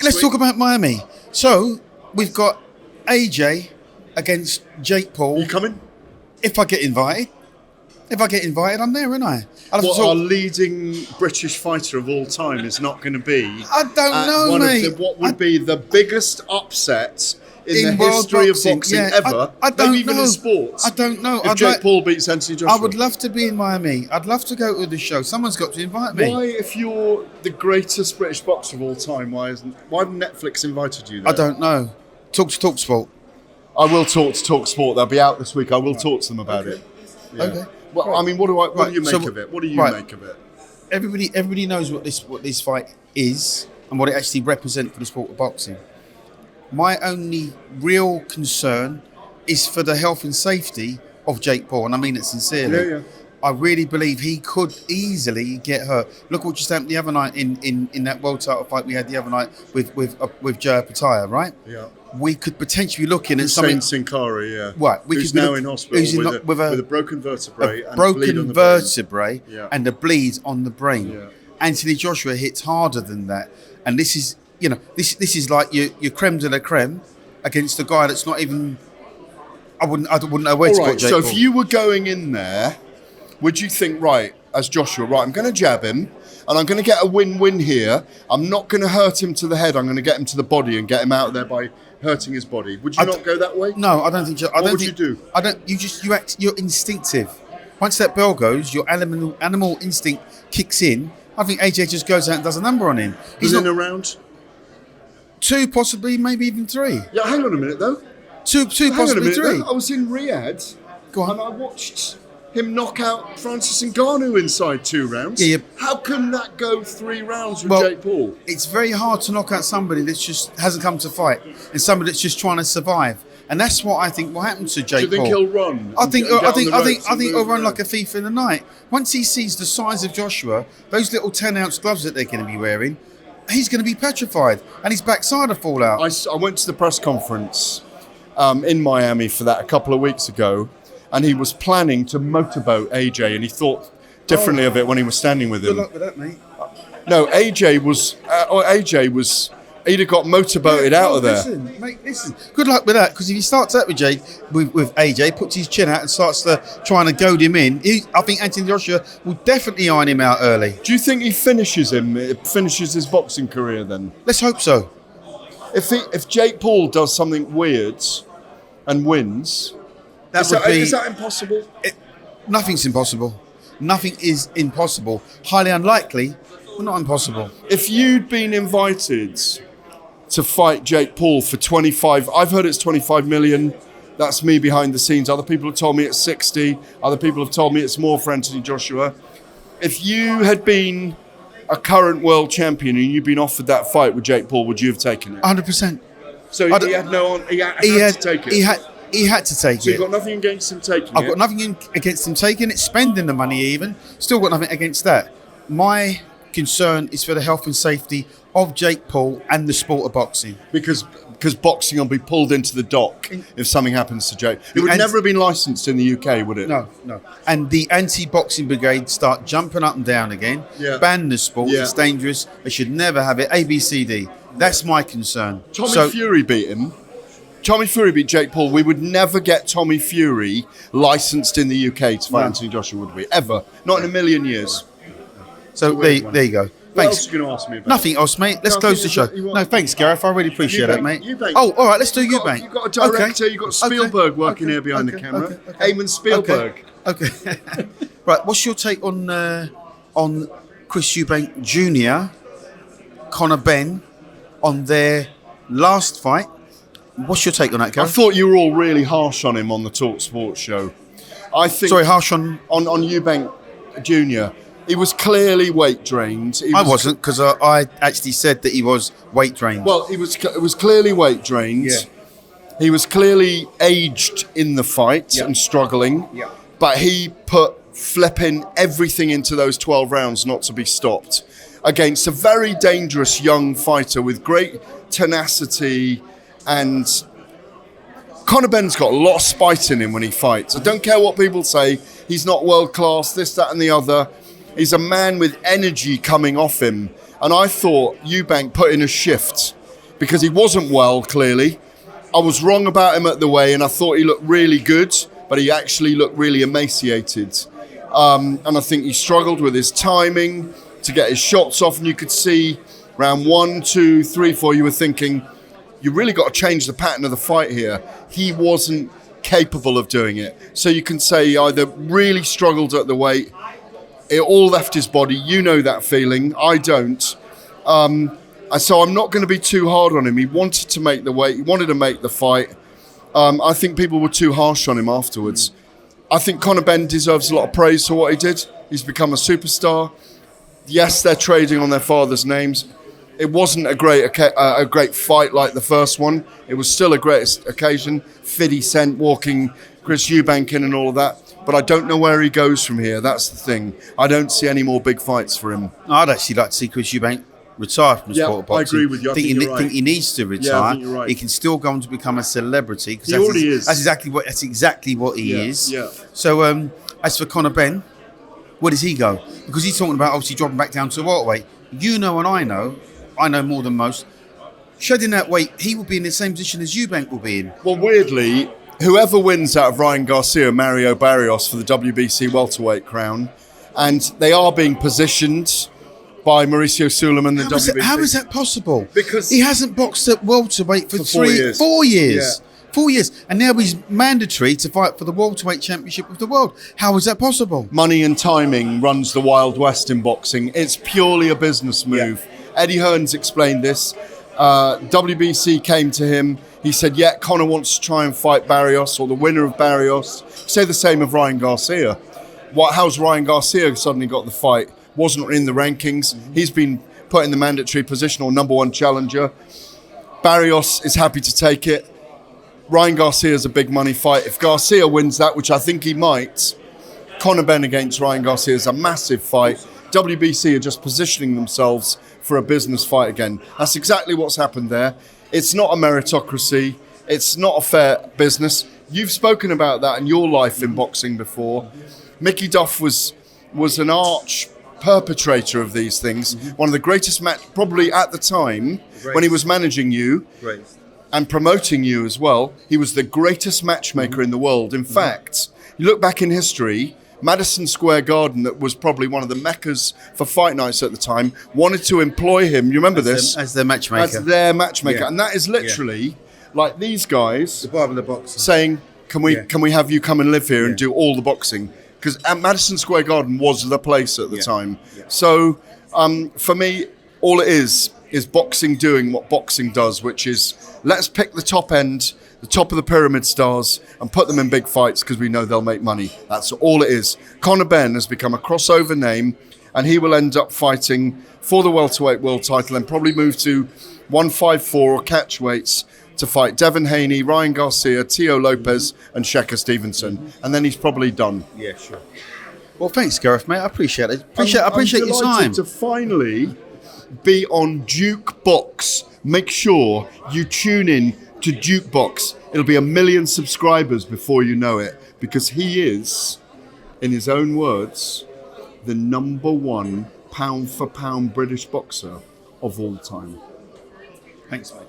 Let's talk about Miami. So we've got AJ against Jake Paul. You coming? If I get invited. I'm there, aren't I? Our leading British fighter of all time is not going to be. I don't know, mate. What would be the biggest upset in the history of boxing ever? I don't maybe even know. in sports. I don't know. If Jake Paul beats Anthony Joshua. I would love to be in Miami. I'd love to go to the show. Someone's got to invite me. Why, if you're the greatest British boxer of all time, why haven't Netflix invited you there? I don't know. Talk to TalkSport. I will talk to TalkSport. They'll be out this week. I will talk to them about it. Yeah. Okay. Well, right. I mean, what do you make of it? What do you make of it? Everybody knows what this fight is and what it actually represents for the sport of boxing. My only real concern is for the health and safety of Jake Paul, and I mean it sincerely. Yeah. I really believe he could easily get hurt. Look what just happened the other night in that world title fight we had the other night with Joe Pataya, right? Yeah. We could potentially be looking at something. Sin Cara, yeah. Right. Who's now in hospital with a broken vertebrae and a bleed on the vertebrae brain. and a bleed on the brain. Yeah. Anthony Joshua hits harder than that, and this is this is like your creme de la creme against a guy that's not even. I wouldn't know where to put Jake Paul. So if you were going in there, would you think, right, as Joshua, right, I'm going to jab him and I'm going to get a win-win here. I'm not going to hurt him to the head. I'm going to get him to the body and get him out of there by hurting his body. Would you not go that way? No, I don't think. What would you do? I don't. You act. You're instinctive. Once that bell goes, your animal instinct kicks in. I think AJ just goes out and does a number on him. He's in a round? 2, possibly, maybe even 3. Yeah, hang on a minute though. 2, possibly 3. I was in Riyadh. Go on. And I watched him knock out Francis Ngannou inside 2 rounds. Yeah. How can that go 3 rounds with Jake Paul? It's very hard to knock out somebody that just hasn't come to fight and somebody that's just trying to survive. And that's what I think will happen to Jake Paul. Do you think he'll run? I think he'll run like a thief in the night. Once he sees the size of Joshua, those little 10-ounce gloves that they're going to be wearing, he's going to be petrified and his backside will fall out. I went to the press conference in Miami for that a couple of weeks ago, and he was planning to motorboat AJ, and he thought differently of it when he was standing with him. Good luck with that, mate. No, AJ was. He'd have got motorboated out of there. Listen, mate, listen. Good luck with that, because if he starts out with AJ, puts his chin out and starts trying to goad him in, I think Anthony Joshua will definitely iron him out early. Do you think he finishes his boxing career then? Let's hope so. If Jake Paul does something weird and wins, is that impossible? Nothing's impossible. Nothing is impossible. Highly unlikely, but not impossible. If you'd been invited to fight Jake Paul for 25, I've heard it's 25 million. That's me behind the scenes. Other people have told me it's 60. Other people have told me it's more for Anthony Joshua. If you had been a current world champion and you'd been offered that fight with Jake Paul, would you have taken it? 100%. So he had to take it. He had to take it. So you've got nothing against him taking it? I've got nothing against him taking it, spending the money even. Still got nothing against that. My concern is for the health and safety of Jake Paul and the sport of boxing. Because boxing will be pulled into the dock if something happens to Jake. It would never have been licensed in the UK, would it? No. And the anti-boxing brigade start jumping up and down again. Yeah. Ban the sport. Yeah. It's dangerous. They should never have it. ABCD. That's my concern. Tommy Fury beat him. Tommy Fury beat Jake Paul. We would never get Tommy Fury licensed in the UK to fight Anthony Joshua, would we? Ever. Not in a million years. So there you go. What Thanks. else are you going to ask me about? Nothing else, mate. Let's close the show. No, thanks, Gareth. I really appreciate Eubank, that, mate. Eubank. Oh, all right. Let's do Eubank. You've got a director. You've got Spielberg working here behind the camera. Eamon Spielberg. Okay. Right. What's your take on Chris Eubank Jr., Conor Benn, on their last fight? What's your take on that, Gareth? I thought you were all really harsh on him on the Talk Sports show. Harsh on Eubank Jr. He was clearly weight drained. I wasn't, because I actually said that he was weight drained. Well, it was clearly weight drained. Yeah. He was clearly aged in the fight and struggling. Yeah. But he put flipping everything into those 12 rounds not to be stopped against a very dangerous young fighter with great tenacity. And Conor Benn's got a lot of spite in him when he fights. I don't care what people say. He's not world class, this, that and the other. He's a man with energy coming off him. And I thought Eubank put in a shift because he wasn't well, clearly. I was wrong about him at the weigh, and I thought he looked really good, but he actually looked really emaciated. And I think he struggled with his timing to get his shots off, and you could see round 1, 2, 3, 4, you were thinking, you really got to change the pattern of the fight here. He wasn't capable of doing it. So you can say he either really struggled at the weight, it all left his body. You know that feeling. I don't. So I'm not going to be too hard on him. He wanted to make the weight. He wanted to make the fight. I think people were too harsh on him afterwards. I think Conor Benn deserves a lot of praise for what he did. He's become a superstar. Yes, they're trading on their father's names. It wasn't a great fight like the first one. It was still a great occasion. 50 Cent walking Chris Eubank in and all of that. But I don't know where he goes from here. That's the thing. I don't see any more big fights for him. I'd actually like to see Chris Eubank retire from the sport of boxing. I agree with you. I think he needs to retire. Yeah, I think you're right. He can still go on to become a celebrity. He already is. That's exactly what he is. Yeah. So as for Conor Benn, where does he go? Because he's talking about obviously dropping back down to welterweight. You know, and I know more than most. Shedding that weight, he will be in the same position as Eubank will be in. Well, weirdly, whoever wins out of Ryan Garcia, Mario Barrios for the WBC welterweight crown, and they are being positioned by Mauricio Suleiman, the WBC. How is that possible? Because he hasn't boxed at welterweight for 4 years. 4 years. Yeah. 4 years. And now he's mandatory to fight for the welterweight championship of the world. How is that possible? Money and timing runs the Wild West in boxing. It's purely a business move. Yeah. Eddie Hearn's explained this. WBC came to him. He said, yeah, Conor wants to try and fight Barrios or the winner of Barrios. Say the same of Ryan Garcia. How's Ryan Garcia suddenly got the fight? Wasn't in the rankings. He's been put in the mandatory position or number one challenger. Barrios is happy to take it. Ryan Garcia's a big money fight. If Garcia wins that, which I think he might, Conor Benn against Ryan Garcia is a massive fight. WBC are just positioning themselves for a business fight again. That's exactly what's happened there. It's not a meritocracy. It's not a fair business. You've spoken about that in your life in boxing before. Mickey Duff was an arch perpetrator of these things. One of the greatest probably at the time, when he was managing you and promoting you as well, he was the greatest matchmaker in the world. In fact, you look back in history, Madison Square Garden, that was probably one of the meccas for fight nights at the time, wanted to employ him. You remember this? As their matchmaker. As their matchmaker. Yeah. And that is literally like these guys the Bible of boxing saying, can we have you come and live here and do all the boxing? Because Madison Square Garden was the place at the time. Yeah. So for me, all it is boxing doing what boxing does, which is let's pick the top end, the top of the pyramid stars, and put them in big fights because we know they'll make money. That's all it is. Conor Benn has become a crossover name, and he will end up fighting for the welterweight world title and probably move to 154 or catch weights to fight Devin Haney, Ryan Garcia, Teo Lopez, and Shekhar Stevenson. And then he's probably done. Yeah, sure. Well, thanks, Gareth, mate. I appreciate it. I appreciate your time. To finally be on Jukebox. Make sure you tune in to Jukebox. It'll be 1 million subscribers before you know it, because he is, in his own words, the number one pound for pound British boxer of all time. Thanks, mate.